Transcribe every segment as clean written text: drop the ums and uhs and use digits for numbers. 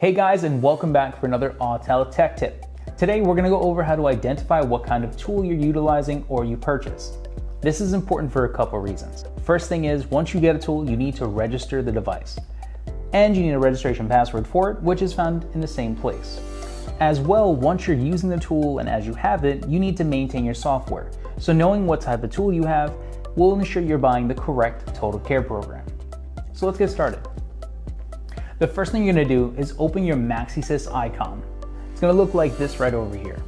Hey guys, and welcome back for another Autel tech tip. Today we're going to go over how to identify what kind of tool you're utilizing or you purchase. This is important for a couple reasons. First thing is, once you get a tool, you need to register the device. And you need a registration password for it, which is found in the same place. As well, once you're using the tool and as you have it, you need to maintain your software. So knowing what type of tool you have will ensure you're buying the correct total care program. So let's get started. The first thing you're going to do is open your MaxiSYS icon. It's going to look like this right over here.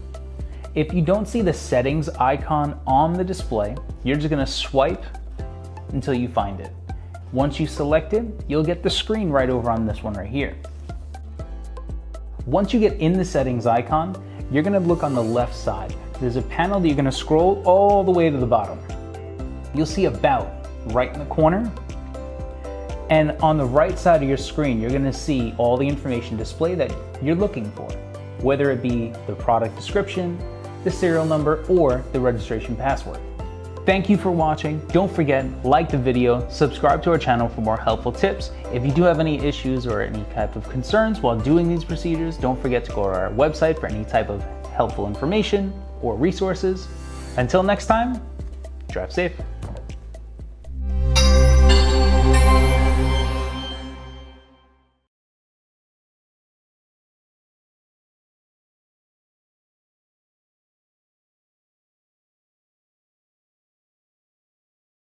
If you don't see the settings icon on the display, you're just going to swipe until you find it. Once you select it, you'll get the screen right over on this one right here. Once you get in the settings icon, you're going to look on the left side. There's a panel that you're going to scroll all the way to the bottom. You'll see About right in the corner. And on the right side of your screen, you're going to see all the information displayed that you're looking for, whether it be the product description, the serial number, or the registration password. Thank you for watching. Don't forget, like the video, subscribe to our channel for more helpful tips. If you do have any issues or any type of concerns while doing these procedures, don't forget to go to our website for any type of helpful information or resources. Until next time, drive safe.